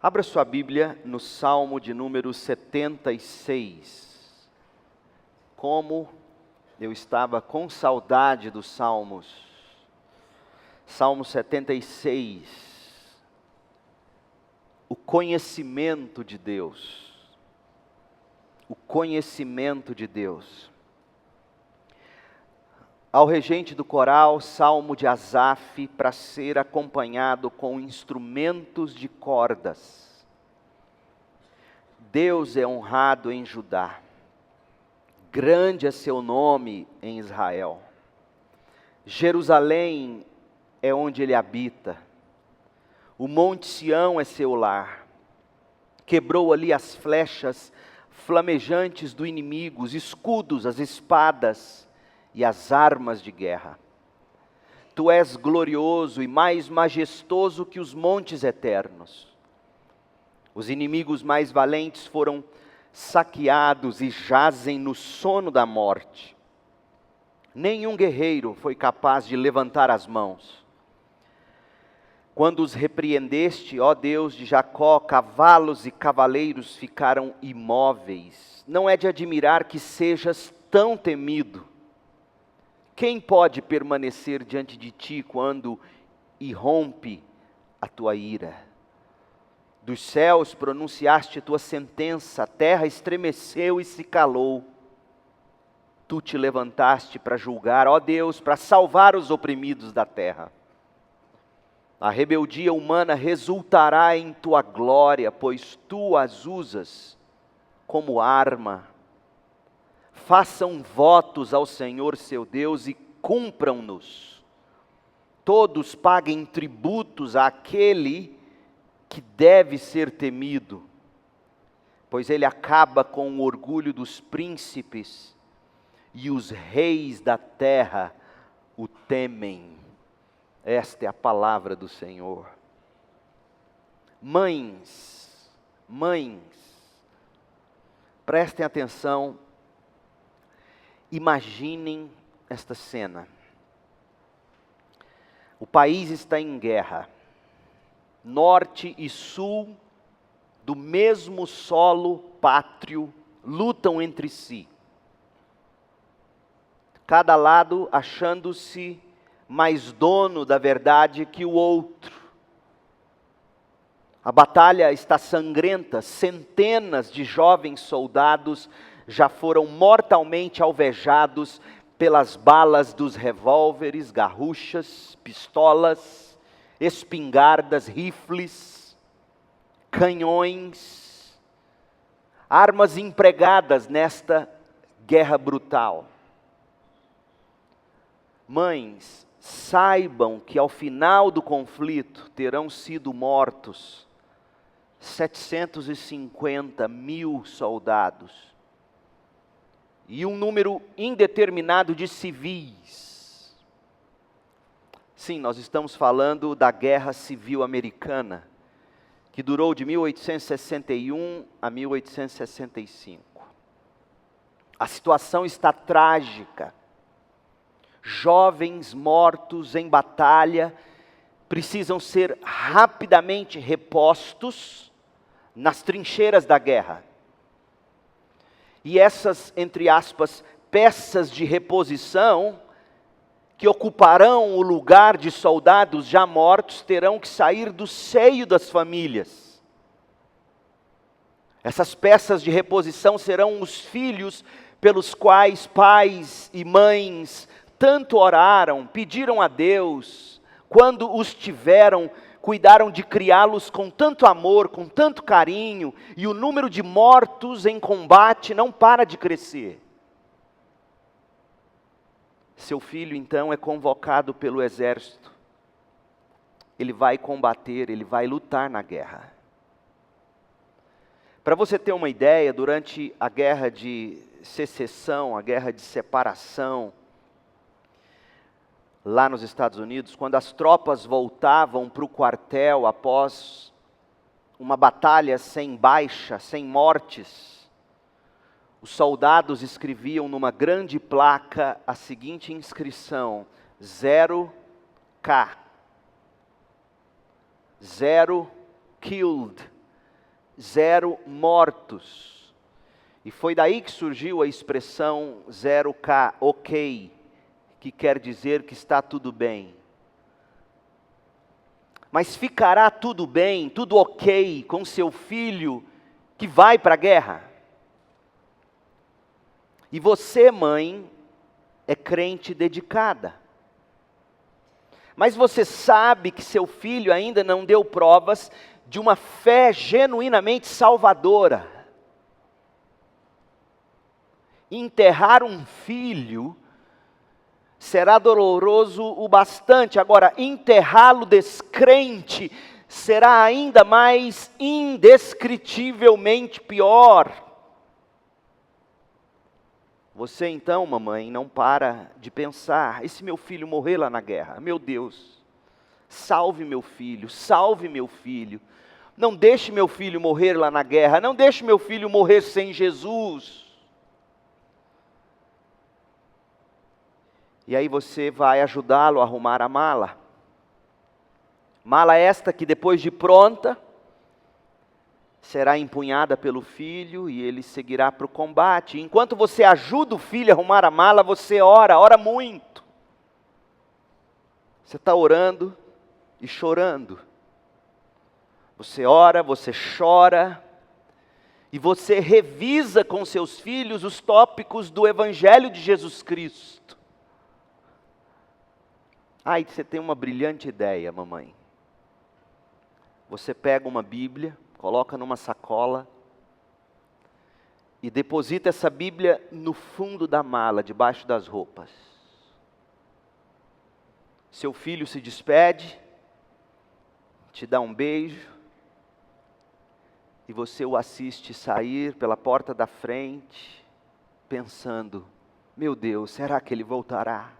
Abra sua Bíblia no Salmo de número 76. Como eu estava com saudade dos Salmos. Salmo 76. O conhecimento de Deus. O conhecimento de Deus. Ao regente do coral, Salmo de Asaf, para ser acompanhado com instrumentos de cordas. Deus é honrado em Judá, grande é seu nome em Israel. Jerusalém é onde ele habita, o monte Sião é seu lar. Quebrou ali as flechas flamejantes do inimigo, os escudos, as espadas, e as armas de guerra. Tu és glorioso e mais majestoso que os montes eternos. Os inimigos mais valentes foram saqueados e jazem no sono da morte. Nenhum guerreiro foi capaz de levantar as mãos. Quando os repreendeste, ó Deus de Jacó, cavalos e cavaleiros ficaram imóveis. Não é de admirar que sejas tão temido. Quem pode permanecer diante de ti quando irrompe a tua ira? Dos céus pronunciaste tua sentença, a terra estremeceu e se calou. Tu te levantaste para julgar, ó Deus, para salvar os oprimidos da terra. A rebeldia humana resultará em tua glória, pois tu as usas como arma. Façam votos ao Senhor seu Deus e cumpram-nos. Todos paguem tributos àquele que deve ser temido, pois ele acaba com o orgulho dos príncipes e os reis da terra o temem. Esta é a palavra do Senhor. Mães, prestem atenção. Imaginem esta cena. O país está em guerra. Norte e sul, do mesmo solo pátrio, lutam entre si. Cada lado achando-se mais dono da verdade que o outro. A batalha está sangrenta, centenas de jovens soldados já foram mortalmente alvejados pelas balas dos revólveres, garruchas, pistolas, espingardas, rifles, canhões, armas empregadas nesta guerra brutal. Mães, saibam que ao final do conflito terão sido mortos 750 mil soldados. E um número indeterminado de civis. Sim, nós estamos falando da Guerra Civil Americana, que durou de 1861 a 1865. A situação está trágica. Jovens mortos em batalha precisam ser rapidamente repostos nas trincheiras da guerra. E essas, entre aspas, peças de reposição, que ocuparão o lugar de soldados já mortos, terão que sair do seio das famílias. Essas peças de reposição serão os filhos pelos quais pais e mães tanto oraram, pediram a Deus, quando os tiveram, cuidaram de criá-los com tanto amor, com tanto carinho, e o número de mortos em combate não para de crescer. Seu filho então é convocado pelo exército. Ele vai combater, ele vai lutar na guerra. Para você ter uma ideia, durante a guerra de secessão, a guerra de separação, lá nos Estados Unidos, quando as tropas voltavam para o quartel após uma batalha sem baixa, sem mortes, os soldados escreviam numa grande placa a seguinte inscrição: 0K, 0 killed, 0 mortos. E foi daí que surgiu a expressão 0K, ok, que quer dizer que está tudo bem. Mas ficará tudo bem, tudo ok com seu filho que vai para a guerra? E você, mãe, é crente dedicada. Mas você sabe que seu filho ainda não deu provas de uma fé genuinamente salvadora. Enterrar um filho será doloroso o bastante. Agora, enterrá-lo descrente será ainda mais indescritivelmente pior. Você então, mamãe, não para de pensar: e se meu filho morrer lá na guerra? Meu Deus, salve meu filho, salve meu filho. Não deixe meu filho morrer lá na guerra, não deixe meu filho morrer sem Jesus. E aí você vai ajudá-lo a arrumar a mala. Mala esta que depois de pronta, será empunhada pelo filho e ele seguirá para o combate. Enquanto você ajuda o filho a arrumar a mala, você ora muito. Você está orando e chorando. Você ora, você chora, e você revisa com seus filhos os tópicos do Evangelho de Jesus Cristo. Aí você tem uma brilhante ideia, mamãe. Você pega uma Bíblia, coloca numa sacola e deposita essa Bíblia no fundo da mala, debaixo das roupas. Seu filho se despede, te dá um beijo, e você o assiste sair pela porta da frente, pensando: meu Deus, será que ele voltará?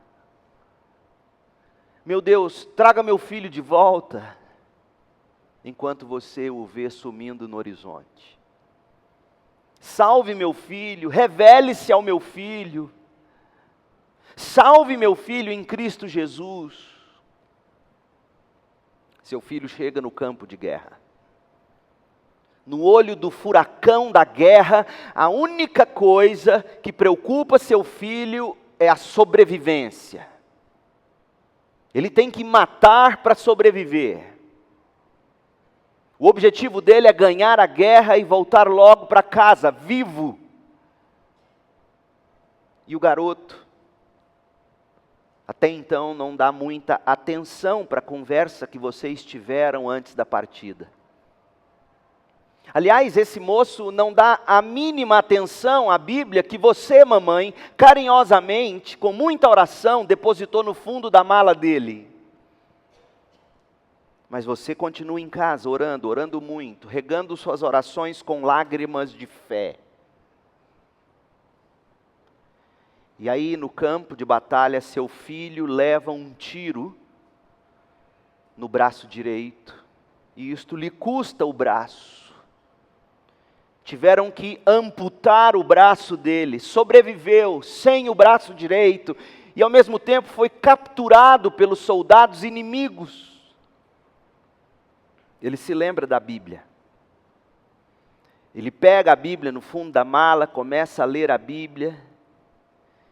Meu Deus, traga meu filho de volta. Enquanto você o vê sumindo no horizonte. Salve meu filho, revele-se ao meu filho. Salve meu filho em Cristo Jesus. Seu filho chega no campo de guerra. No olho do furacão da guerra, a única coisa que preocupa seu filho é a sobrevivência. Ele tem que matar para sobreviver. O objetivo dele é ganhar a guerra e voltar logo para casa, vivo. E o garoto, até então, não dá muita atenção para a conversa que vocês tiveram antes da partida. Aliás, esse moço não dá a mínima atenção à Bíblia que você, mamãe, carinhosamente, com muita oração, depositou no fundo da mala dele. Mas você continua em casa orando muito, regando suas orações com lágrimas de fé. E aí no campo de batalha, seu filho leva um tiro no braço direito, e isto lhe custa o braço. Tiveram que amputar o braço dele, sobreviveu sem o braço direito, e ao mesmo tempo foi capturado pelos soldados inimigos. Ele se lembra da Bíblia. Ele pega a Bíblia no fundo da mala, começa a ler a Bíblia,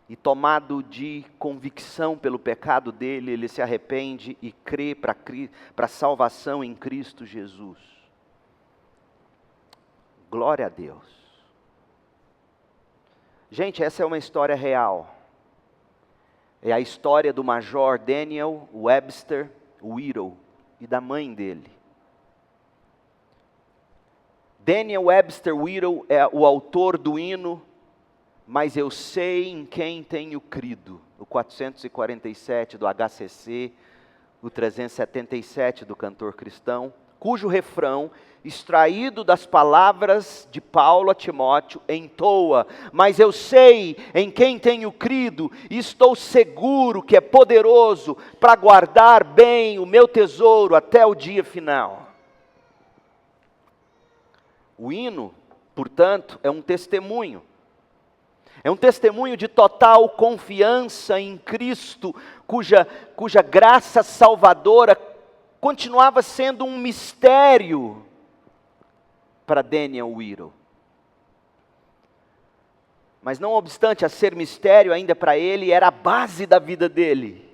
e tomado de convicção pelo pecado dele, ele se arrepende e crê para a salvação em Cristo Jesus. Glória a Deus. Gente, essa é uma história real. É a história do Major Daniel Webster Whittle e da mãe dele. Daniel Webster Whittle é o autor do hino Mas Eu Sei em Quem Tenho Crido, o 447 do HCC, o 377 do Cantor Cristão, cujo refrão, extraído das palavras de Paulo a Timóteo, entoa: mas eu sei em quem tenho crido, e estou seguro que é poderoso para guardar bem o meu tesouro até o dia final. O hino, portanto, é um testemunho. É um testemunho de total confiança em Cristo, cuja graça salvadora continuava sendo um mistério para Daniel Whittle. Mas não obstante a ser mistério ainda para ele, era a base da vida dele.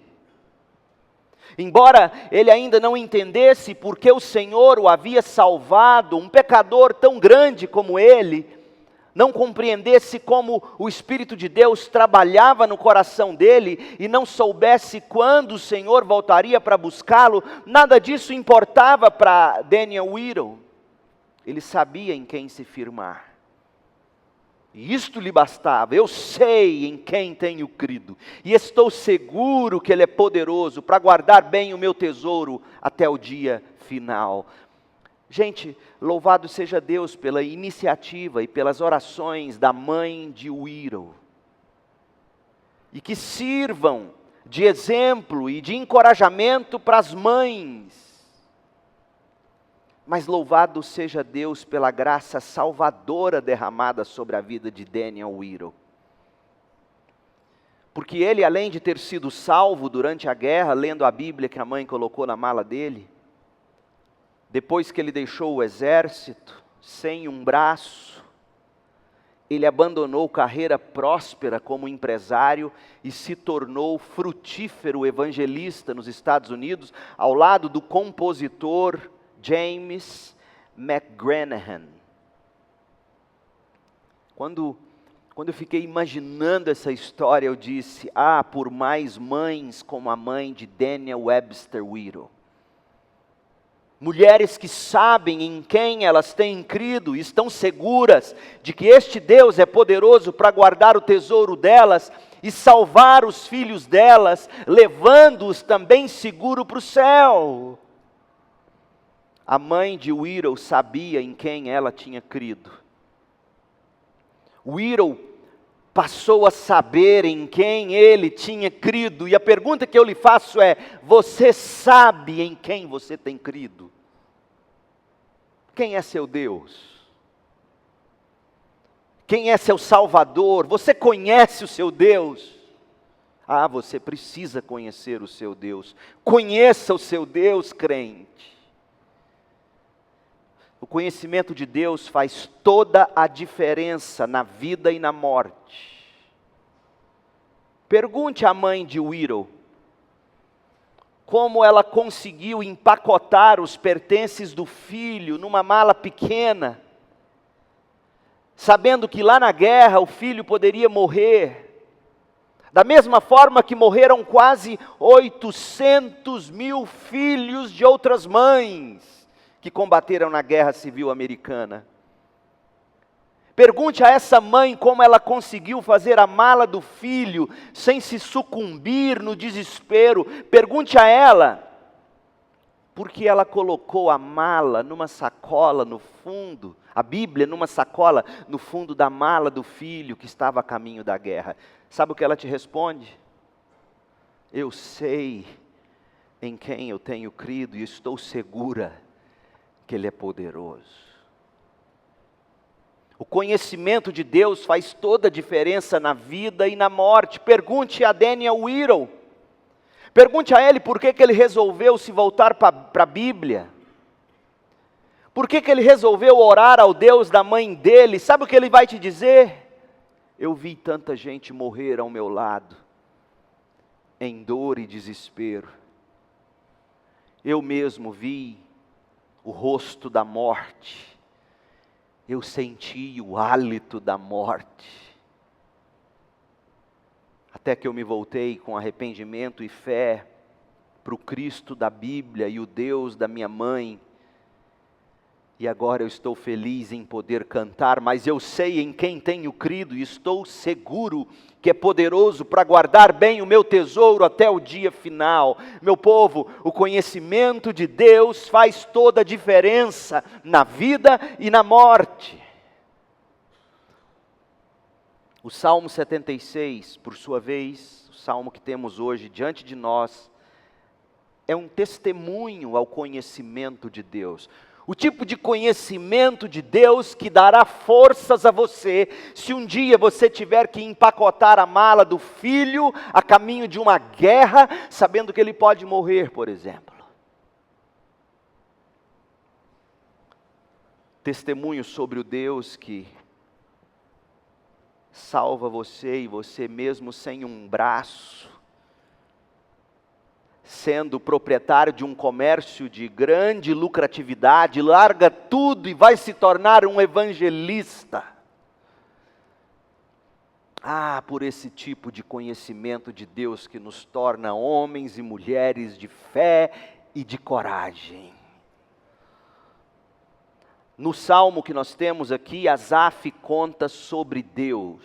Embora ele ainda não entendesse por que o Senhor o havia salvado, um pecador tão grande como ele, não compreendesse como o Espírito de Deus trabalhava no coração dele e não soubesse quando o Senhor voltaria para buscá-lo, nada disso importava para Daniel Whittle. Ele sabia em quem se firmar. E isto lhe bastava. Eu sei em quem tenho crido, e estou seguro que Ele é poderoso para guardar bem o meu tesouro até o dia final. Gente, louvado seja Deus pela iniciativa e pelas orações da mãe de Whittle, e que sirvam de exemplo e de encorajamento para as mães. Mas louvado seja Deus pela graça salvadora derramada sobre a vida de Daniel Whittle. Porque ele, além de ter sido salvo durante a guerra, lendo a Bíblia que a mãe colocou na mala dele, depois que ele deixou o exército, sem um braço, ele abandonou carreira próspera como empresário e se tornou frutífero evangelista nos Estados Unidos, ao lado do compositor James McGranahan. Quando eu fiquei imaginando essa história, eu disse, por mais mães como a mãe de Daniel Webster Whittle. Mulheres que sabem em quem elas têm crido e estão seguras de que este Deus é poderoso para guardar o tesouro delas e salvar os filhos delas, levando-os também seguro para o céu. A mãe de Whittle sabia em quem ela tinha crido. Whittle passou a saber em quem ele tinha crido. E a pergunta que eu lhe faço é: você sabe em quem você tem crido? Quem é seu Deus? Quem é seu Salvador? Você conhece o seu Deus? Você precisa conhecer o seu Deus. Conheça o seu Deus, crente. O conhecimento de Deus faz toda a diferença na vida e na morte. Pergunte à mãe de Whittle como ela conseguiu empacotar os pertences do filho numa mala pequena, sabendo que lá na guerra o filho poderia morrer. Da mesma forma que morreram quase 800 mil filhos de outras mães que combateram na Guerra Civil Americana. Pergunte a essa mãe como ela conseguiu fazer a mala do filho sem se sucumbir no desespero. Pergunte a ela por que ela colocou a mala numa sacola no fundo, a Bíblia numa sacola no fundo da mala do filho que estava a caminho da guerra. Sabe o que ela te responde? Eu sei em quem eu tenho crido e estou segura que Ele é poderoso. O conhecimento de Deus faz toda a diferença na vida e na morte. Pergunte a Daniel Whittle. Pergunte a ele por que ele resolveu se voltar para a Bíblia. Por que ele resolveu orar ao Deus da mãe dele. Sabe o que ele vai te dizer? Eu vi tanta gente morrer ao meu lado, em dor e desespero. Eu mesmo vi o rosto da morte, eu senti o hálito da morte, até que eu me voltei com arrependimento e fé para o Cristo da Bíblia e o Deus da minha mãe, e agora eu estou feliz em poder cantar, mas eu sei em quem tenho crido e estou seguro que é poderoso para guardar bem o meu tesouro até o dia final. Meu povo, o conhecimento de Deus faz toda a diferença na vida e na morte. O Salmo 76, por sua vez, o salmo que temos hoje diante de nós, é um testemunho ao conhecimento de Deus. O tipo de conhecimento de Deus que dará forças a você, se um dia você tiver que empacotar a mala do filho a caminho de uma guerra, sabendo que ele pode morrer, por exemplo. testemunho sobre o Deus que salva você e você mesmo sem um braço, sendo proprietário de um comércio de grande lucratividade, larga tudo e vai se tornar um evangelista. Por esse tipo de conhecimento de Deus que nos torna homens e mulheres de fé e de coragem. No salmo que nós temos aqui, Asaf conta sobre Deus.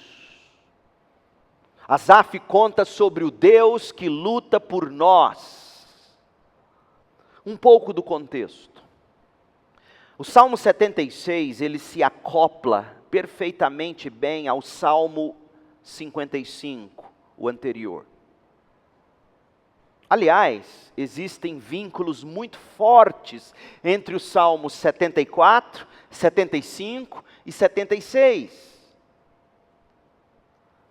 Asaf conta sobre o Deus que luta por nós. Um pouco do contexto. O Salmo 76, ele se acopla perfeitamente bem ao Salmo 55, o anterior. Aliás, existem vínculos muito fortes entre os Salmos 74, 75 e 76.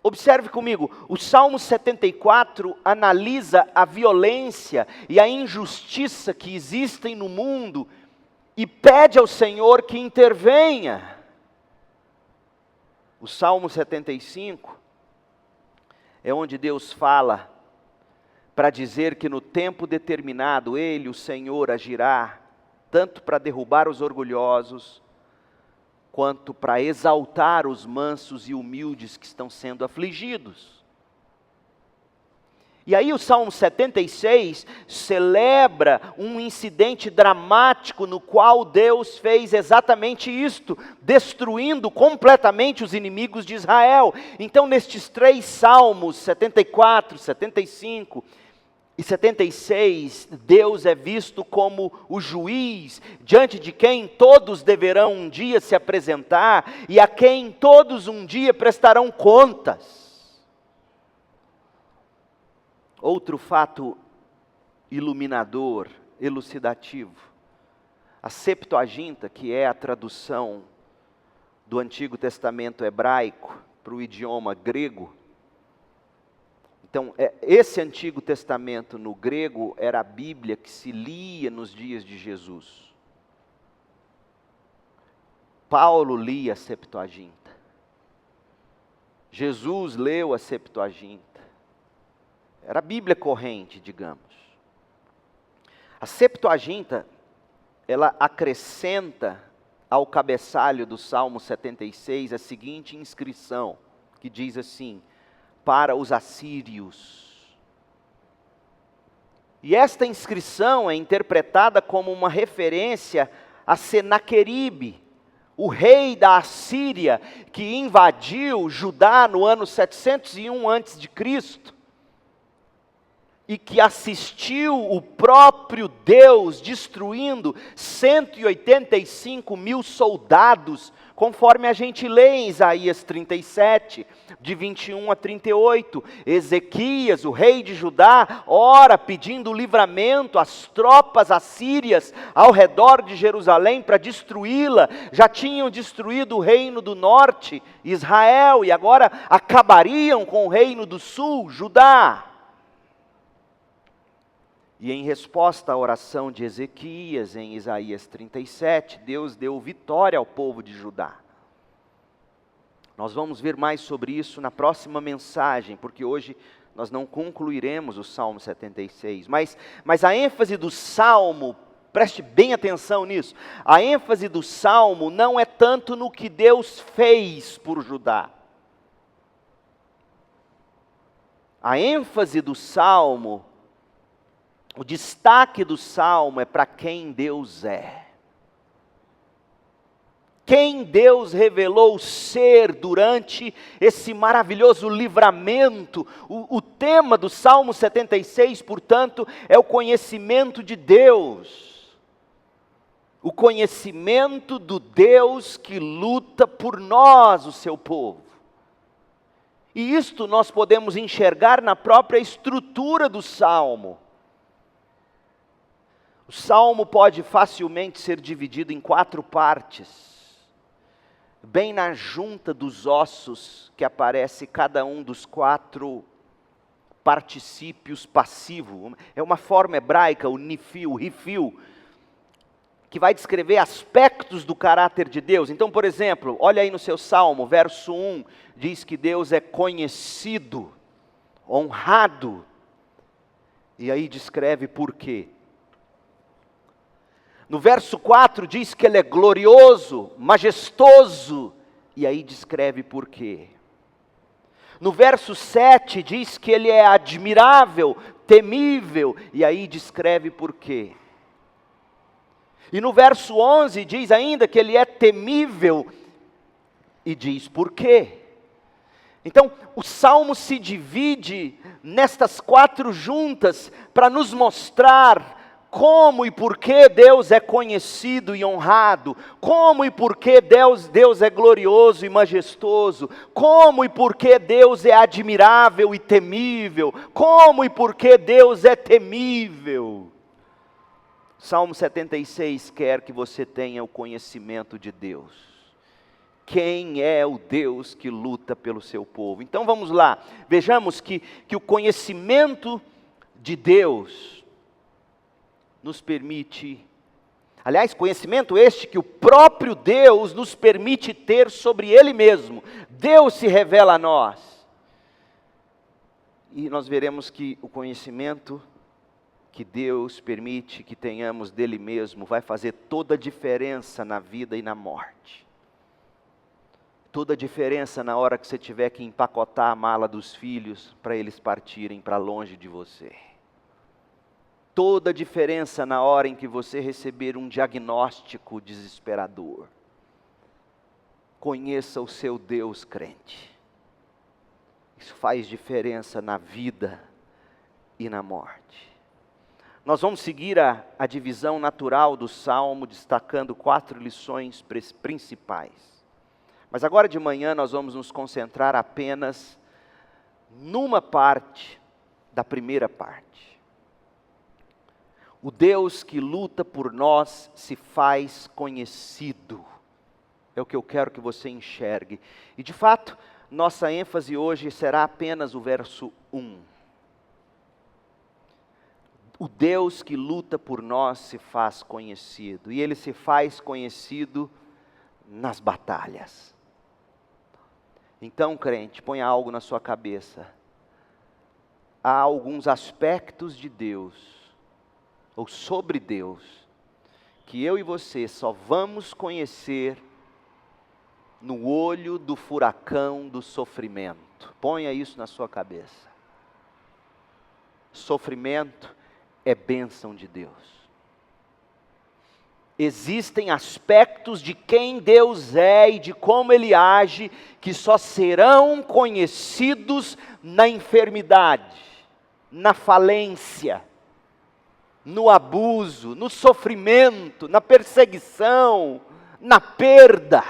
Observe comigo, o Salmo 74 analisa a violência e a injustiça que existem no mundo e pede ao Senhor que intervenha. O Salmo 75 é onde Deus fala para dizer que no tempo determinado Ele, o Senhor, agirá, tanto para derrubar os orgulhosos, quanto para exaltar os mansos e humildes que estão sendo afligidos. E aí o Salmo 76 celebra um incidente dramático no qual Deus fez exatamente isto, destruindo completamente os inimigos de Israel. Então nestes três salmos, 74, 75 e 76, Deus é visto como o juiz, diante de quem todos deverão um dia se apresentar, e a quem todos um dia prestarão contas. Outro fato iluminador, elucidativo, a Septuaginta, que é a tradução do Antigo Testamento hebraico para o idioma grego. Então, esse Antigo Testamento no grego era a Bíblia que se lia nos dias de Jesus. Paulo lia a Septuaginta. Jesus leu a Septuaginta. Era a Bíblia corrente, digamos. A Septuaginta, ela acrescenta ao cabeçalho do Salmo 76 a seguinte inscrição, que diz assim: para os assírios. E esta inscrição é interpretada como uma referência a Senaqueribe, o rei da Assíria, que invadiu Judá no ano 701 a.C., e que assistiu o próprio Deus destruindo 185 mil soldados, conforme a gente lê em Isaías 37, de 21 a 38, Ezequias, o rei de Judá, ora pedindo livramento às tropas assírias ao redor de Jerusalém para destruí-la. Já tinham destruído o reino do norte, Israel, e agora acabariam com o reino do sul, Judá. E em resposta à oração de Ezequias, em Isaías 37, Deus deu vitória ao povo de Judá. Nós vamos ver mais sobre isso na próxima mensagem, porque hoje nós não concluiremos o Salmo 76. Mas a ênfase do Salmo, preste bem atenção nisso, a ênfase do Salmo não é tanto no que Deus fez por Judá. A ênfase do Salmo, o destaque do Salmo é para quem Deus é. Quem Deus revelou ser durante esse maravilhoso livramento. O tema do Salmo 76, portanto, é o conhecimento de Deus. O conhecimento do Deus que luta por nós, o seu povo. E isto nós podemos enxergar na própria estrutura do Salmo. O Salmo pode facilmente ser dividido em 4 partes, bem na junta dos ossos que aparece cada um dos 4 particípios passivos. É uma forma hebraica, o nifil, o rifil, que vai descrever aspectos do caráter de Deus. Então, por exemplo, olha aí no seu Salmo, verso 1, diz que Deus é conhecido, honrado, e aí descreve por quê. No verso 4 diz que Ele é glorioso, majestoso, e aí descreve por quê. No verso 7 diz que Ele é admirável, temível, e aí descreve por quê. E no verso 11 diz ainda que Ele é temível, e diz por quê. Então, o Salmo se divide nestas 4 juntas para nos mostrar como e por que Deus é conhecido e honrado, como e por que Deus é glorioso e majestoso, como e por que Deus é admirável e temível, como e por que Deus é temível. Salmo 76 quer que você tenha o conhecimento de Deus. Quem é o Deus que luta pelo seu povo? Então vamos lá, vejamos que o conhecimento de Deus nos permite, aliás, conhecimento este que o próprio Deus nos permite ter sobre Ele mesmo. Deus se revela a nós. E nós veremos que o conhecimento que Deus permite que tenhamos dele mesmo vai fazer toda a diferença na vida e na morte. Toda a diferença na hora que você tiver que empacotar a mala dos filhos para eles partirem para longe de você. Toda a diferença na hora em que você receber um diagnóstico desesperador. Conheça o seu Deus, crente. Isso faz diferença na vida e na morte. Nós vamos seguir a divisão natural do Salmo, destacando 4 lições principais. Mas agora de manhã nós vamos nos concentrar apenas numa parte da primeira parte. O Deus que luta por nós se faz conhecido. É o que eu quero que você enxergue. E de fato, nossa ênfase hoje será apenas o verso 1. O Deus que luta por nós se faz conhecido. E Ele se faz conhecido nas batalhas. Então, crente, ponha algo na sua cabeça. Há alguns aspectos de Deus, ou sobre Deus, que eu e você só vamos conhecer no olho do furacão do sofrimento. Ponha isso na sua cabeça. Sofrimento é bênção de Deus. Existem aspectos de quem Deus é e de como Ele age, que só serão conhecidos na enfermidade, na falência, no abuso, no sofrimento, na perseguição, na perda,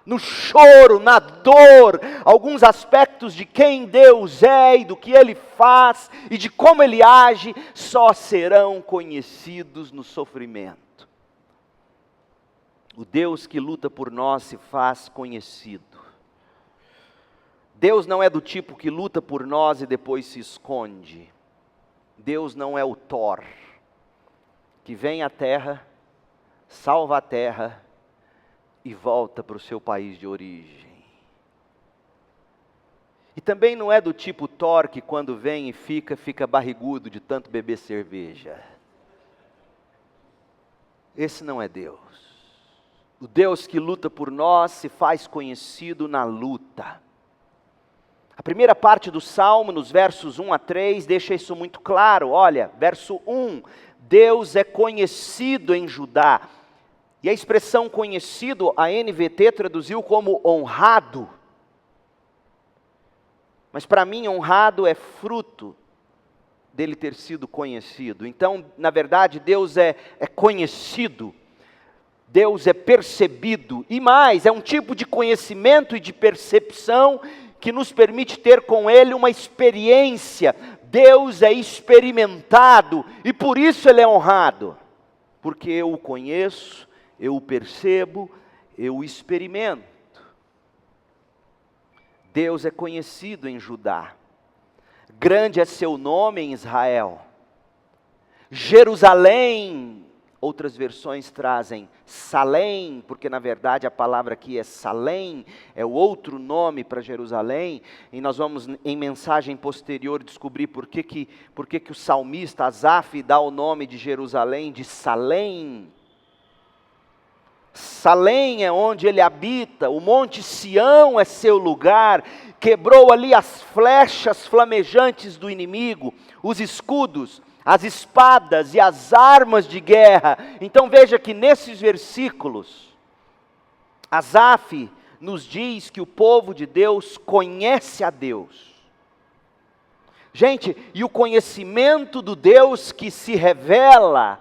no choro, na dor. Alguns aspectos de quem Deus é e do que Ele faz e de como Ele age, só serão conhecidos no sofrimento. O Deus que luta por nós se faz conhecido. Deus não é do tipo que luta por nós e depois se esconde. Deus não é o Thor, que vem à terra, salva a terra e volta para o seu país de origem. E também não é do tipo Thor que quando vem e fica barrigudo de tanto beber cerveja. Esse não é Deus. O Deus que luta por nós se faz conhecido na luta. A primeira parte do Salmo, nos versos 1 a 3, deixa isso muito claro. Olha, verso 1, Deus é conhecido em Judá. E a expressão conhecido, a NVT traduziu como honrado. Mas para mim, honrado é fruto dele ter sido conhecido. Então, na verdade, Deus é conhecido. Deus é percebido, e mais, é um tipo de conhecimento e de percepção que nos permite ter com Ele uma experiência. Deus é experimentado, e por isso Ele é honrado, porque eu o conheço, eu o percebo, eu o experimento. Deus é conhecido em Judá, grande é seu nome em Israel. Jerusalém, Outras versões trazem Salém, porque na verdade a palavra aqui é Salém, é o outro nome para Jerusalém, e nós vamos em mensagem posterior descobrir por que o salmista Asaf dá o nome de Jerusalém de Salém. Salém é onde ele habita, o monte Sião é seu lugar, quebrou ali as flechas flamejantes do inimigo, os escudos, as espadas e as armas de guerra. Então veja que nesses versículos, Asaf nos diz que o povo de Deus conhece a Deus. Gente, e o conhecimento do Deus que se revela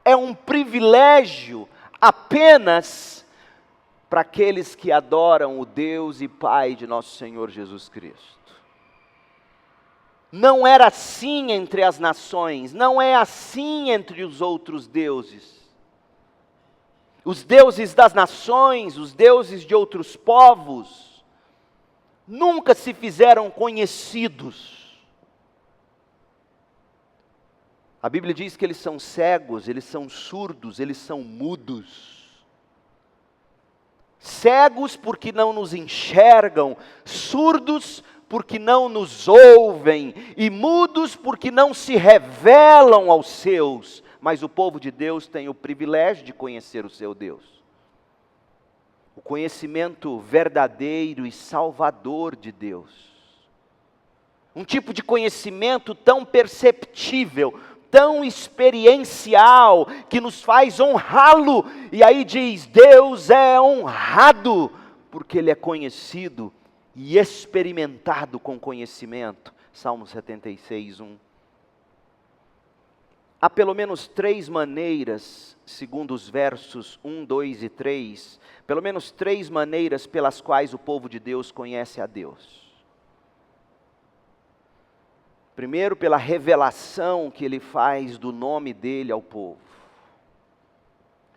é um privilégio apenas para aqueles que adoram o Deus e Pai de nosso Senhor Jesus Cristo. Não era assim entre as nações, não é assim entre os outros deuses. Os deuses das nações, os deuses de outros povos, nunca se fizeram conhecidos. A Bíblia diz que eles são cegos, eles são surdos, eles são mudos. Cegos porque não nos enxergam, surdos porque não nos ouvem, e mudos porque não se revelam aos seus. Mas o povo de Deus tem o privilégio de conhecer o seu Deus. O conhecimento verdadeiro e salvador de Deus. Um tipo de conhecimento tão perceptível, tão experiencial, que nos faz honrá-lo. E aí diz, Deus é honrado, porque Ele é conhecido e experimentado com conhecimento. Salmo 76, 1. Há pelo menos 3 maneiras, segundo os versos 1, 2 e 3, pelo menos 3 maneiras pelas quais o povo de Deus conhece a Deus. Primeiro, pela revelação que Ele faz do nome dEle ao povo.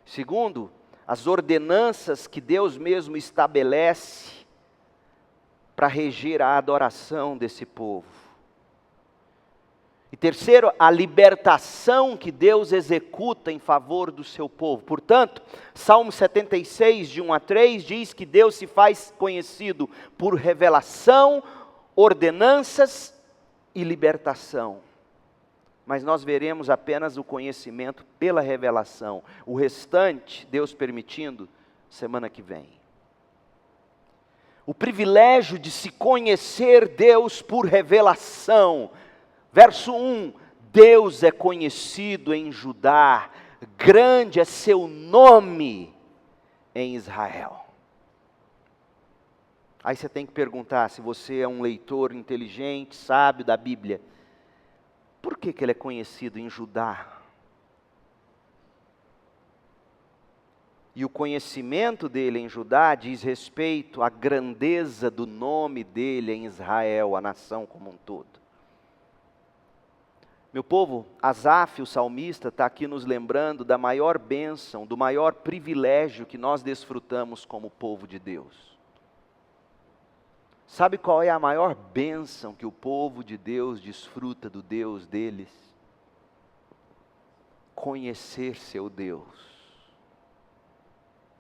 Segundo, as ordenanças que Deus mesmo estabelece para reger a adoração desse povo. E terceiro, a libertação que Deus executa em favor do seu povo. Portanto, Salmo 76, de 1 a 3, diz que Deus se faz conhecido por revelação, ordenanças e libertação. Mas nós veremos apenas o conhecimento pela revelação. O restante, Deus permitindo, semana que vem. O privilégio de se conhecer Deus por revelação. Verso 1, Deus é conhecido em Judá, grande é seu nome em Israel. Aí você tem que perguntar, se você é um leitor inteligente, sábio da Bíblia, por que Ele é conhecido em Judá? E o conhecimento dele em Judá diz respeito à grandeza do nome dele em Israel, a nação como um todo. Meu povo, Asaf, o salmista, está aqui nos lembrando da maior bênção, do maior privilégio que nós desfrutamos como povo de Deus. Sabe qual é a maior bênção que o povo de Deus desfruta do Deus deles? Conhecer seu Deus.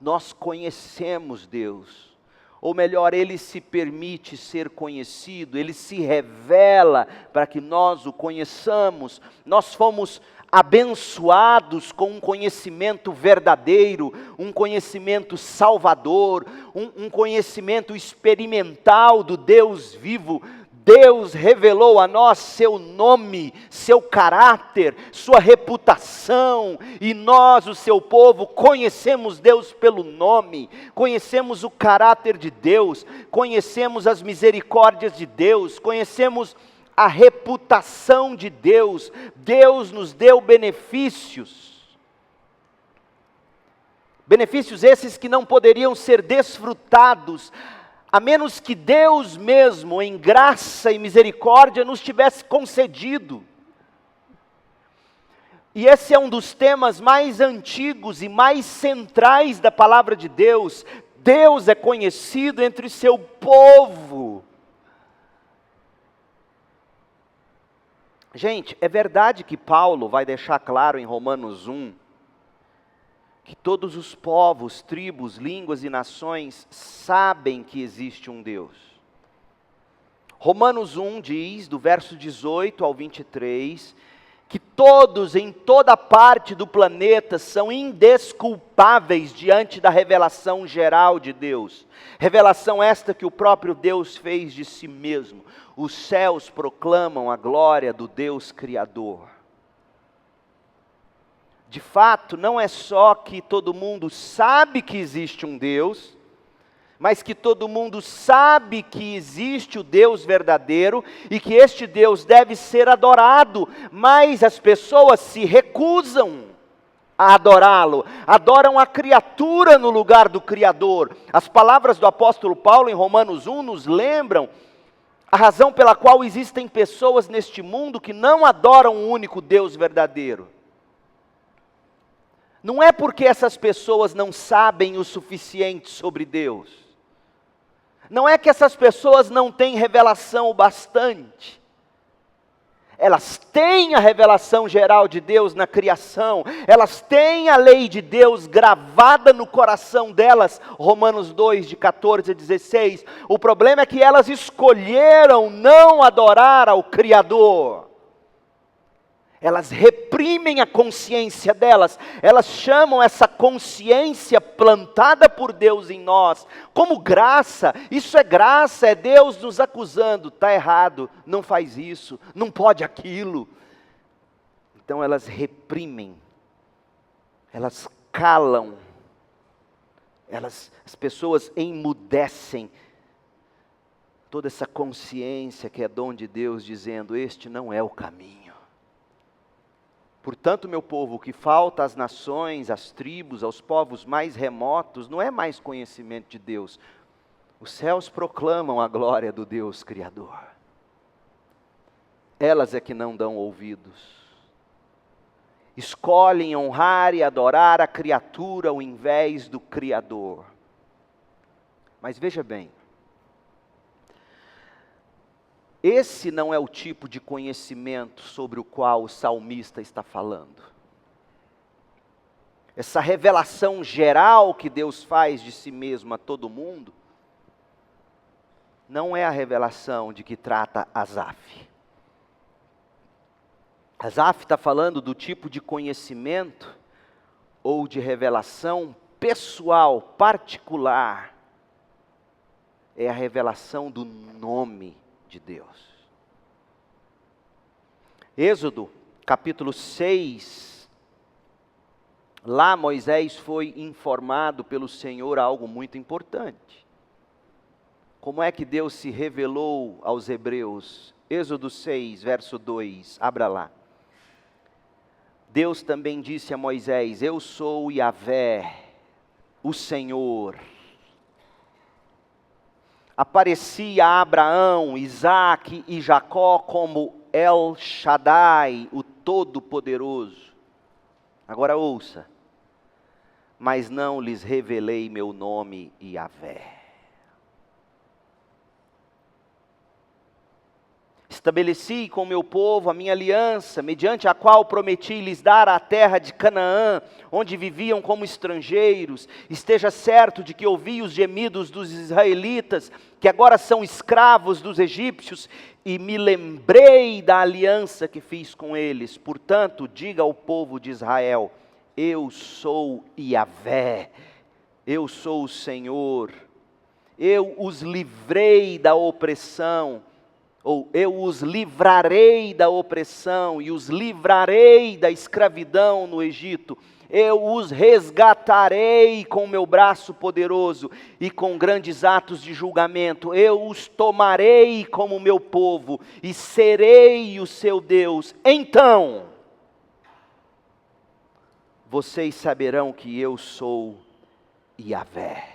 Nós conhecemos Deus, ou melhor, Ele se permite ser conhecido, Ele se revela para que nós o conheçamos. Nós fomos abençoados com um conhecimento verdadeiro, um conhecimento salvador, um conhecimento experimental do Deus vivo. Deus revelou a nós seu nome, seu caráter, sua reputação, e nós, o seu povo, conhecemos Deus pelo nome, conhecemos o caráter de Deus, conhecemos as misericórdias de Deus, conhecemos a reputação de Deus. Deus nos deu benefícios. Benefícios esses que não poderiam ser desfrutados a menos que Deus mesmo, em graça e misericórdia, nos tivesse concedido. E esse é um dos temas mais antigos e mais centrais da palavra de Deus. Deus é conhecido entre seu povo. Gente, é verdade que Paulo vai deixar claro em Romanos 1, que todos os povos, tribos, línguas e nações sabem que existe um Deus. Romanos 1 diz, do verso 18 ao 23, que todos em toda parte do planeta são indesculpáveis diante da revelação geral de Deus. Revelação esta que o próprio Deus fez de si mesmo. Os céus proclamam a glória do Deus Criador. De fato, não é só que todo mundo sabe que existe um Deus, mas que todo mundo sabe que existe o Deus verdadeiro e que este Deus deve ser adorado, mas as pessoas se recusam a adorá-lo, adoram a criatura no lugar do Criador. As palavras do apóstolo Paulo em Romanos 1 nos lembram a razão pela qual existem pessoas neste mundo que não adoram o único Deus verdadeiro. Não é porque essas pessoas não sabem o suficiente sobre Deus. Não é que essas pessoas não têm revelação o bastante. Elas têm a revelação geral de Deus na criação. Elas têm a lei de Deus gravada no coração delas. Romanos 2, de 14 a 16. O problema é que elas escolheram não adorar ao Criador. Elas reprimem a consciência delas, elas chamam essa consciência plantada por Deus em nós, como graça. Isso é graça, é Deus nos acusando, está errado, não faz isso, não pode aquilo. Então elas reprimem, elas calam, as pessoas emudecem toda essa consciência que é dom de Deus, dizendo: este não é o caminho. Portanto, meu povo, o que falta às nações, às tribos, aos povos mais remotos, não é mais conhecimento de Deus. Os céus proclamam a glória do Deus Criador. Elas é que não dão ouvidos. Escolhem honrar e adorar a criatura ao invés do Criador. Mas veja bem, esse não é o tipo de conhecimento sobre o qual o salmista está falando. Essa revelação geral que Deus faz de si mesmo a todo mundo, não é a revelação de que trata Asaf. Asaf está falando do tipo de conhecimento ou de revelação pessoal, particular. É a revelação do nome de Deus. Êxodo, capítulo 6, lá Moisés foi informado pelo Senhor algo muito importante. Como é que Deus se revelou aos hebreus? Êxodo 6, verso 2, abra lá. Deus também disse a Moisés: eu sou Yahvé, o Senhor. Aparecia a Abraão, Isaque e Jacó como El Shaddai, o Todo-Poderoso. Agora ouça: mas não lhes revelei meu nome Yahvé. Estabeleci com meu povo a minha aliança, mediante a qual prometi lhes dar a terra de Canaã, onde viviam como estrangeiros. Esteja certo de que ouvi os gemidos dos israelitas, que agora são escravos dos egípcios, e me lembrei da aliança que fiz com eles. Portanto, diga ao povo de Israel: eu sou Yahvé, eu sou o Senhor. Eu os livrei da opressão, ou eu os livrarei da opressão e os livrarei da escravidão no Egito. Eu os resgatarei com meu braço poderoso e com grandes atos de julgamento. Eu os tomarei como meu povo e serei o seu Deus. Então, vocês saberão que eu sou Yahvé.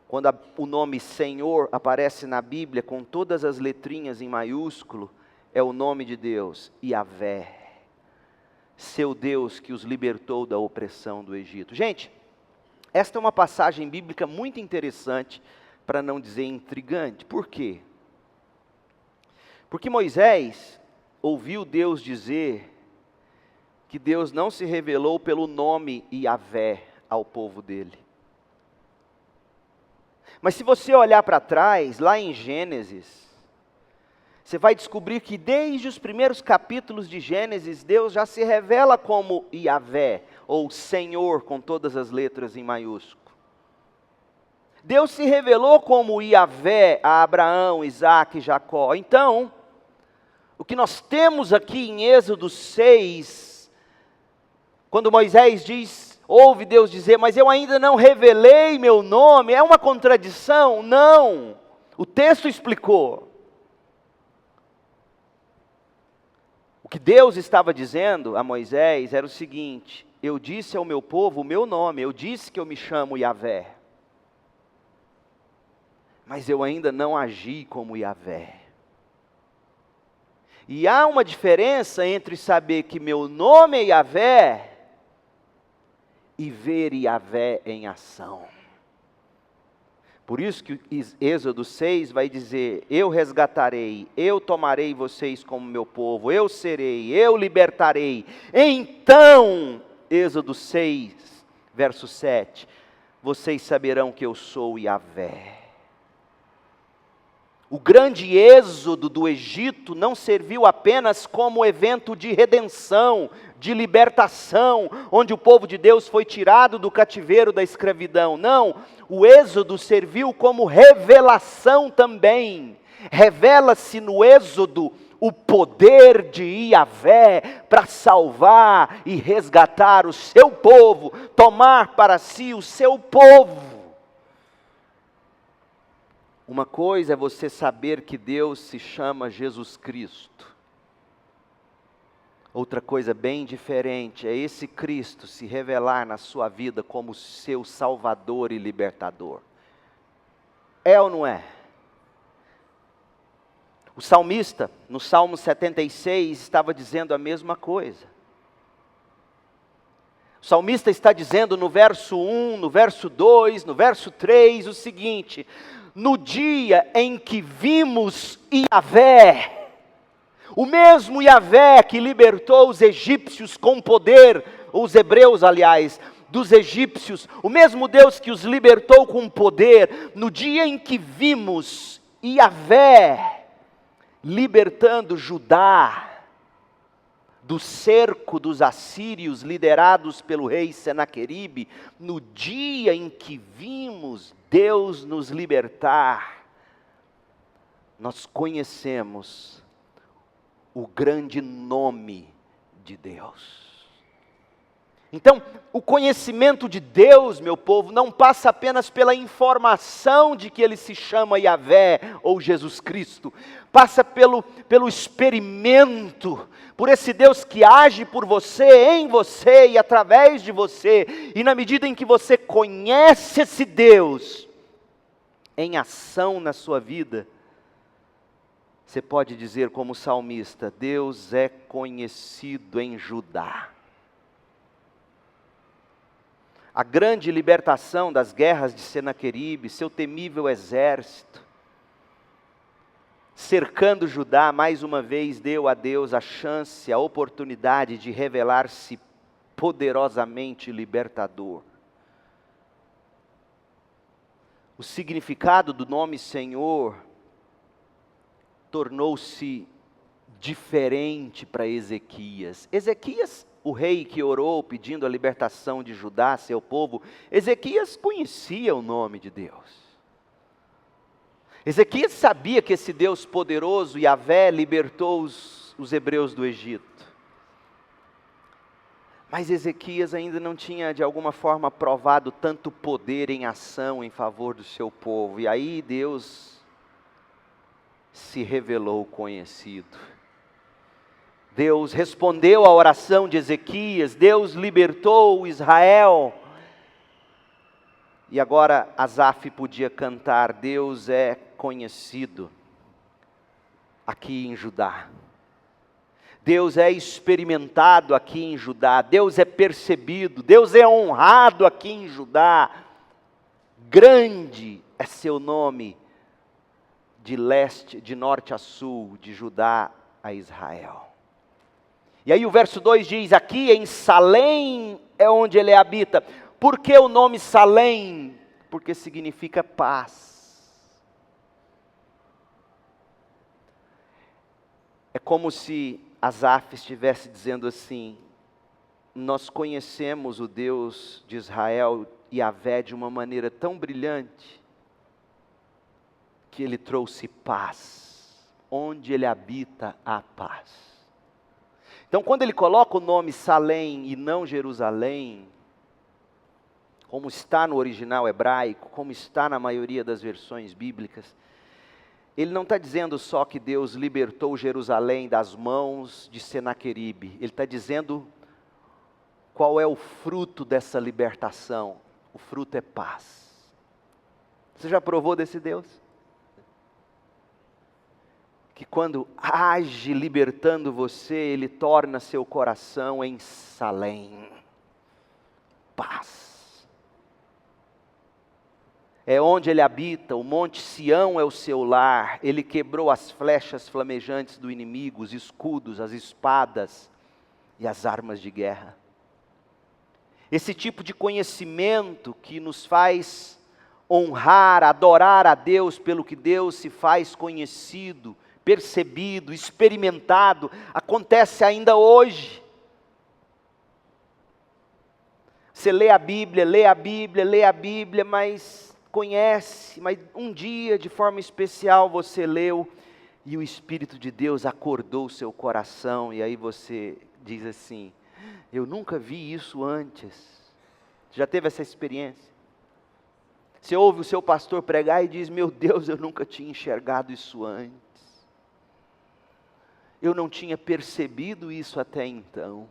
Quando o nome Senhor aparece na Bíblia com todas as letrinhas em maiúsculo, é o nome de Deus, Yahvé, seu Deus que os libertou da opressão do Egito. Gente, esta é uma passagem bíblica muito interessante, para não dizer intrigante. Por quê? Porque Moisés ouviu Deus dizer que Deus não se revelou pelo nome Yahvé ao povo dele. Mas se você olhar para trás, lá em Gênesis, você vai descobrir que desde os primeiros capítulos de Gênesis, Deus já se revela como Yahvé, ou Senhor, com todas as letras em maiúsculo. Deus se revelou como Yahvé a Abraão, Isaque e Jacó. Então, o que nós temos aqui em Êxodo 6, quando Moisés ouve Deus dizer, mas eu ainda não revelei meu nome, é uma contradição? Não, o texto explicou. O que Deus estava dizendo a Moisés era o seguinte: eu disse ao meu povo o meu nome, eu disse que eu me chamo Yahvé, mas eu ainda não agi como Yahvé. E há uma diferença entre saber que meu nome é Yahvé e ver Yahvé em ação. Por isso que Êxodo 6 vai dizer, eu resgatarei, eu tomarei vocês como meu povo, eu serei, eu libertarei. Então, Êxodo 6, verso 7, vocês saberão que eu sou Yahvé. O grande êxodo do Egito não serviu apenas como evento de redenção, de libertação, onde o povo de Deus foi tirado do cativeiro da escravidão. Não, o êxodo serviu como revelação também. Revela-se no êxodo o poder de Yahvé para salvar e resgatar o seu povo, tomar para si o seu povo. Uma coisa é você saber que Deus se chama Jesus Cristo. Outra coisa bem diferente é esse Cristo se revelar na sua vida como seu Salvador e Libertador. É ou não é? O salmista, no Salmo 76, estava dizendo a mesma coisa. O salmista está dizendo no verso 1, no verso 2, no verso 3, o seguinte: no dia em que vimos Yahvé, o mesmo Yahvé que libertou os egípcios com poder, os hebreus, aliás, dos egípcios, o mesmo Deus que os libertou com poder, no dia em que vimos Yahvé libertando Judá do cerco dos assírios liderados pelo rei Senaqueribe, no dia em que vimos Deus nos libertar, nós conhecemos o grande nome de Deus. Então, o conhecimento de Deus, meu povo, não passa apenas pela informação de que Ele se chama Yahvé ou Jesus Cristo, passa pelo experimento, por esse Deus que age por você, em você e através de você, e na medida em que você conhece esse Deus em ação na sua vida, você pode dizer como salmista, Deus é conhecido em Judá. A grande libertação das guerras de Senaqueribe, seu temível exército, cercando Judá, mais uma vez deu a Deus a chance, a oportunidade de revelar-se poderosamente libertador. O significado do nome Senhor tornou-se diferente para Ezequias. Ezequias, o rei que orou pedindo a libertação de Judá, seu povo, Ezequias conhecia o nome de Deus. Ezequias sabia que esse Deus poderoso, Yahvé, libertou os hebreus do Egito. Mas Ezequias ainda não tinha, de alguma forma, provado tanto poder em ação em favor do seu povo. E aí Deus se revelou conhecido. Deus respondeu à oração de Ezequias, Deus libertou Israel. E agora Asaf podia cantar, Deus é conhecido aqui em Judá. Deus é experimentado aqui em Judá, Deus é percebido, Deus é honrado aqui em Judá. Grande é seu nome, de leste, de norte a sul, de Judá a Israel. E aí o verso 2 diz, aqui em Salém é onde ele habita. Por que o nome Salém? Porque significa paz. É como se Asaf estivesse dizendo assim, nós conhecemos o Deus de Israel, Yahvé, de uma maneira tão brilhante, que Ele trouxe paz. Onde Ele habita, há paz. Então, quando ele coloca o nome Salém e não Jerusalém, como está no original hebraico, como está na maioria das versões bíblicas, ele não está dizendo só que Deus libertou Jerusalém das mãos de Senaqueribe, ele está dizendo qual é o fruto dessa libertação. O fruto é paz. Você já provou desse Deus? Que quando age libertando você, Ele torna seu coração em Salém. Paz. É onde Ele habita, o monte Sião é o seu lar. Ele quebrou as flechas flamejantes do inimigo, os escudos, as espadas e as armas de guerra. Esse tipo de conhecimento que nos faz honrar, adorar a Deus pelo que Deus se faz conhecido, percebido, experimentado, acontece ainda hoje. Você lê a Bíblia, mas conhece, mas um dia de forma especial você leu e o Espírito de Deus acordou o seu coração e aí você diz assim, eu nunca vi isso antes. Já teve essa experiência? Você ouve o seu pastor pregar e diz, meu Deus, eu nunca tinha enxergado isso antes. Eu não tinha percebido isso até então.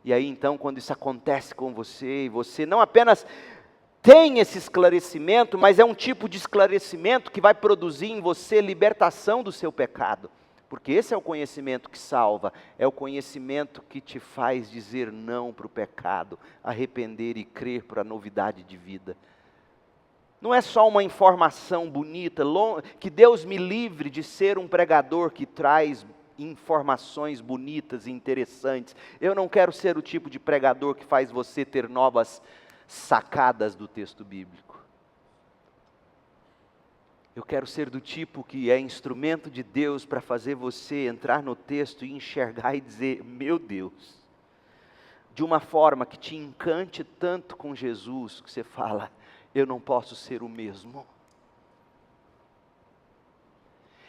E aí então, quando isso acontece com você, e você não apenas tem esse esclarecimento, mas é um tipo de esclarecimento que vai produzir em você libertação do seu pecado. Porque esse é o conhecimento que salva, é o conhecimento que te faz dizer não para o pecado, arrepender e crer para a novidade de vida. Não é só uma informação bonita, que Deus me livre de ser um pregador que traz informações bonitas e interessantes. Eu não quero ser o tipo de pregador que faz você ter novas sacadas do texto bíblico. Eu quero ser do tipo que é instrumento de Deus para fazer você entrar no texto e enxergar e dizer, meu Deus, de uma forma que te encante tanto com Jesus, que você fala, eu não posso ser o mesmo.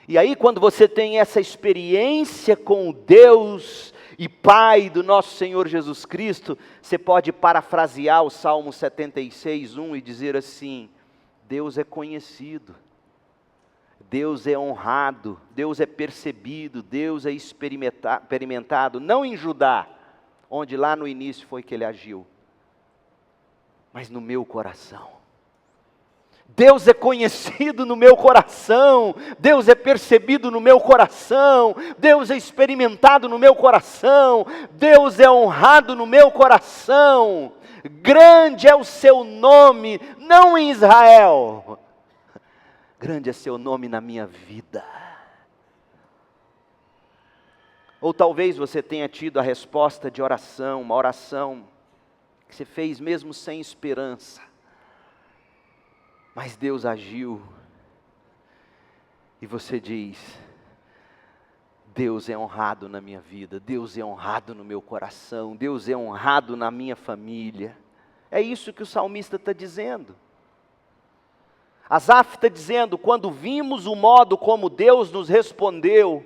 E aí quando você tem essa experiência com o Deus e Pai do nosso Senhor Jesus Cristo, você pode parafrasear o Salmo 76:1 e dizer assim, Deus é conhecido, Deus é honrado, Deus é percebido, Deus é experimentado, não em Judá, onde lá no início foi que Ele agiu, mas no meu coração. Deus é conhecido no meu coração, Deus é percebido no meu coração, Deus é experimentado no meu coração, Deus é honrado no meu coração, grande é o seu nome, não em Israel, grande é seu nome na minha vida. Ou talvez você tenha tido a resposta de oração, uma oração que você fez mesmo sem esperança, mas Deus agiu, e você diz, Deus é honrado na minha vida, Deus é honrado no meu coração, Deus é honrado na minha família. É isso que o salmista está dizendo. Asaf está dizendo, quando vimos o modo como Deus nos respondeu,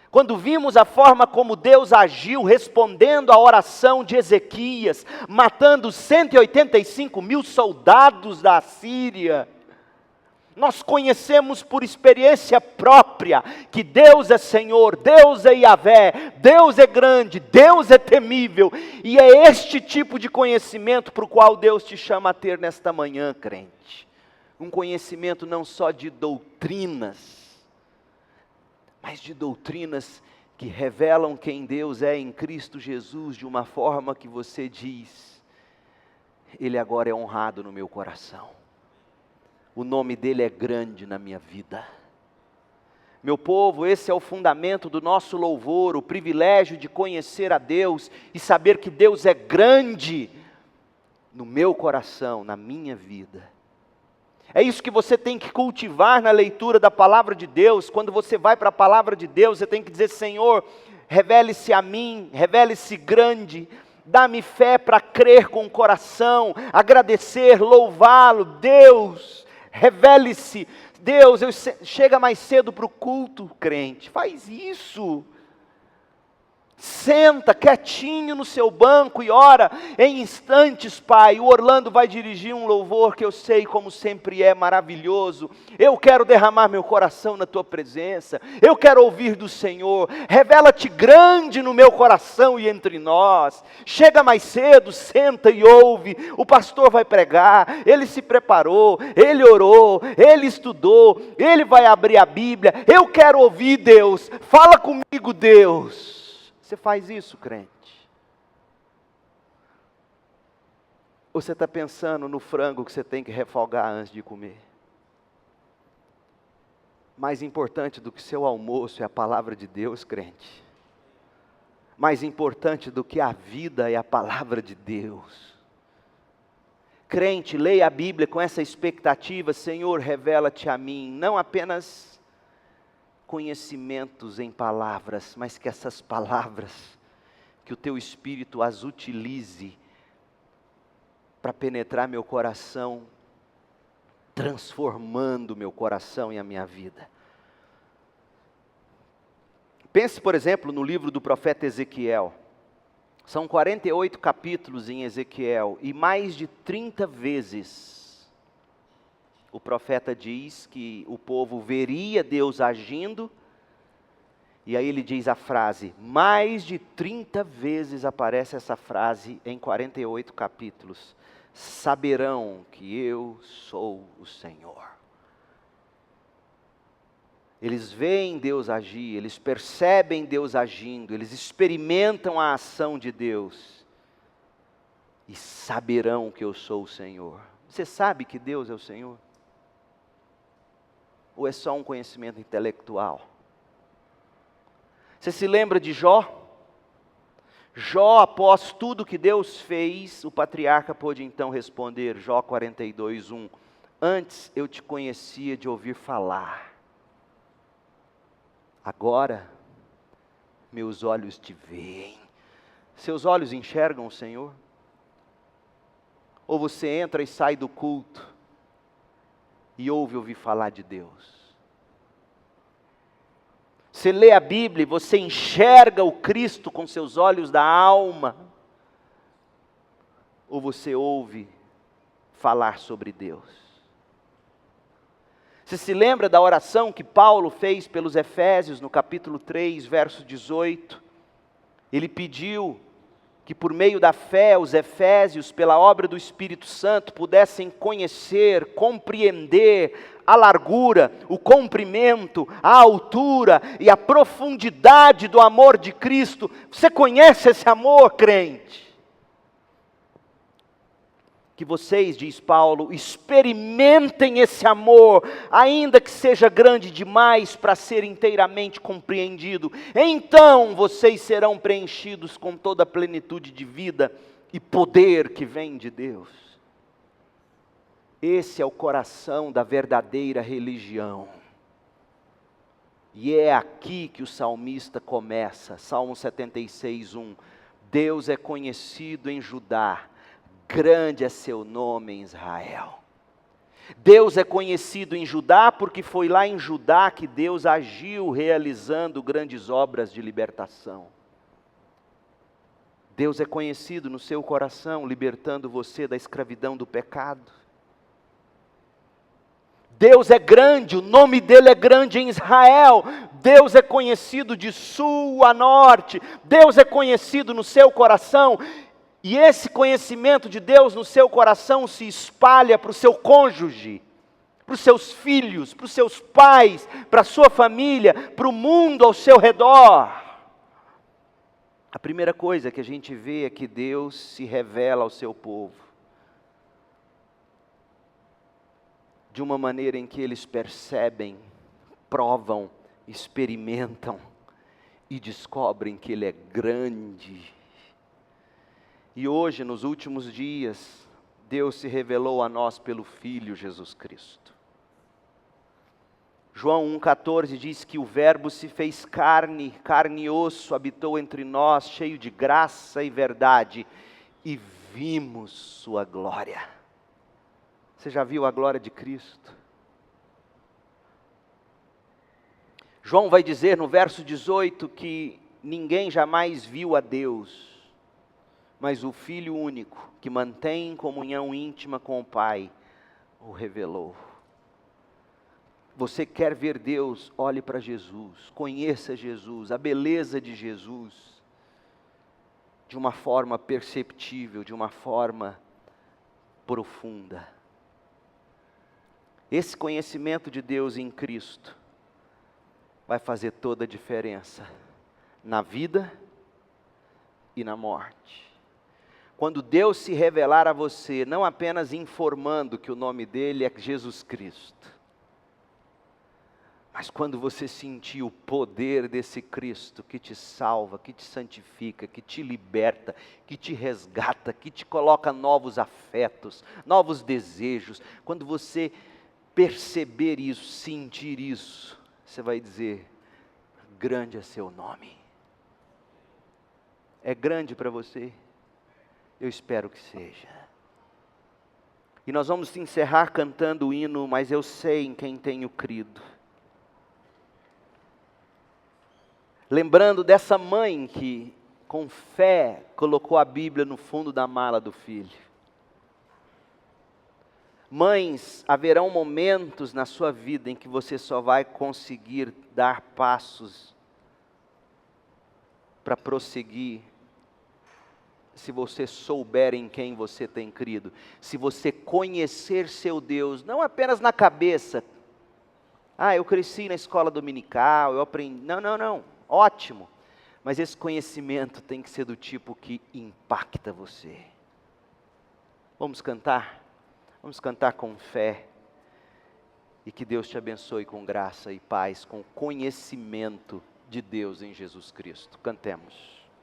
quando vimos a forma como Deus agiu, respondendo à oração de Ezequias, matando 185.000 soldados da Assíria, nós conhecemos por experiência própria, que Deus é Senhor, Deus é Yahvé, Deus é grande, Deus é temível, e é este tipo de conhecimento para o qual Deus te chama a ter nesta manhã, crente. Um conhecimento não só de doutrinas, mas de doutrinas que revelam quem Deus é em Cristo Jesus, de uma forma que você diz, Ele agora é honrado no meu coração, o nome dEle é grande na minha vida, Meu povo, esse é o fundamento do nosso louvor, o privilégio de conhecer a Deus e saber que Deus é grande no meu coração, na minha vida. É isso que você tem que cultivar na leitura da palavra de Deus. Quando você vai para a palavra de Deus, você tem que dizer: Senhor, revele-se a mim, revele-se grande, dá-me fé para crer com o coração, agradecer, louvá-lo. Deus, revele-se. Deus, chega mais cedo para o culto, crente, faz isso. Senta quietinho no seu banco e ora em instantes, Pai. O Orlando vai dirigir um louvor que eu sei como sempre é maravilhoso. Eu quero derramar meu coração na Tua presença. Eu quero ouvir do Senhor. Revela-te grande no meu coração e entre nós. Chega mais cedo, senta e ouve. O pastor vai pregar, ele se preparou, ele orou, ele estudou, ele vai abrir a Bíblia. Eu quero ouvir, Deus. Fala comigo, Deus. Você faz isso, crente? Ou você está pensando no frango que você tem que refogar antes de comer? Mais importante do que seu almoço é a palavra de Deus, crente. Mais importante do que a vida é a palavra de Deus. Crente, leia a Bíblia com essa expectativa: Senhor, revela-te a mim, não apenas conhecimentos em palavras, mas que essas palavras, que o Teu Espírito as utilize para penetrar meu coração, transformando meu coração e a minha vida. Pense, por exemplo, no livro do profeta Ezequiel. São 48 capítulos em Ezequiel, e mais de 30 vezes o profeta diz que o povo veria Deus agindo, e aí ele diz a frase, mais de 30 vezes aparece essa frase em 48 capítulos. Saberão que eu sou o Senhor. Eles veem Deus agir, eles percebem Deus agindo, eles experimentam a ação de Deus, e saberão que eu sou o Senhor. Você sabe que Deus é o Senhor? Ou é só um conhecimento intelectual? Você se lembra de Jó? Jó, após tudo que Deus fez, o patriarca pôde então responder, Jó 42:1, antes eu te conhecia de ouvir falar, agora meus olhos te veem. Seus olhos enxergam o Senhor? Ou você entra e sai do culto e ouve ouvir falar de Deus? Você lê a Bíblia e você enxerga o Cristo com seus olhos da alma? Ou você ouve falar sobre Deus? Você se lembra da oração que Paulo fez pelos Efésios no capítulo 3, verso 18? Ele pediu que por meio da fé os efésios, pela obra do Espírito Santo, pudessem conhecer, compreender a largura, o comprimento, a altura e a profundidade do amor de Cristo. Você conhece esse amor, crente? Que vocês, diz Paulo, experimentem esse amor, ainda que seja grande demais para ser inteiramente compreendido. Então vocês serão preenchidos com toda a plenitude de vida e poder que vem de Deus. Esse é o coração da verdadeira religião. E é aqui que o salmista começa, Salmo 76:1. Deus é conhecido em Judá, grande é seu nome em Israel. Deus é conhecido em Judá porque foi lá em Judá que Deus agiu realizando grandes obras de libertação. Deus é conhecido no seu coração, libertando você da escravidão do pecado. Deus é grande, o nome dele é grande em Israel. Deus é conhecido de sul a norte. Deus é conhecido no seu coração. E esse conhecimento de Deus no seu coração se espalha para o seu cônjuge, para os seus filhos, para os seus pais, para a sua família, para o mundo ao seu redor. A primeira coisa que a gente vê é que Deus se revela ao seu povo de uma maneira em que eles percebem, provam, experimentam e descobrem que Ele é grande. E hoje, nos últimos dias, Deus se revelou a nós pelo Filho Jesus Cristo. João 1,14 diz que o Verbo se fez carne, carne e osso, habitou entre nós, cheio de graça e verdade, e vimos sua glória. Você já viu a glória de Cristo? João vai dizer no verso 18 que ninguém jamais viu a Deus, mas o Filho único, que mantém comunhão íntima com o Pai, o revelou. Você quer ver Deus? Olhe para Jesus, conheça Jesus, a beleza de Jesus, de uma forma perceptível, de uma forma profunda. Esse conhecimento de Deus em Cristo vai fazer toda a diferença na vida e na morte. Quando Deus se revelar a você, não apenas informando que o nome dele é Jesus Cristo, mas quando você sentir o poder desse Cristo que te salva, que te santifica, que te liberta, que te resgata, que te coloca novos afetos, novos desejos, quando você perceber isso, sentir isso, você vai dizer: grande é seu nome. É grande para você? Eu espero que seja. E nós vamos encerrar cantando o hino, mas eu sei em quem tenho crido. Lembrando dessa mãe que, com fé, colocou a Bíblia no fundo da mala do filho. Mães, haverão momentos na sua vida em que você só vai conseguir dar passos para prosseguir, se você souber em quem você tem crido, se você conhecer seu Deus, não apenas na cabeça. Eu cresci na escola dominical, eu aprendi. Não, ótimo. Mas esse conhecimento tem que ser do tipo que impacta você. Vamos cantar? Vamos cantar com fé. E que Deus te abençoe com graça e paz, com conhecimento de Deus em Jesus Cristo. Cantemos.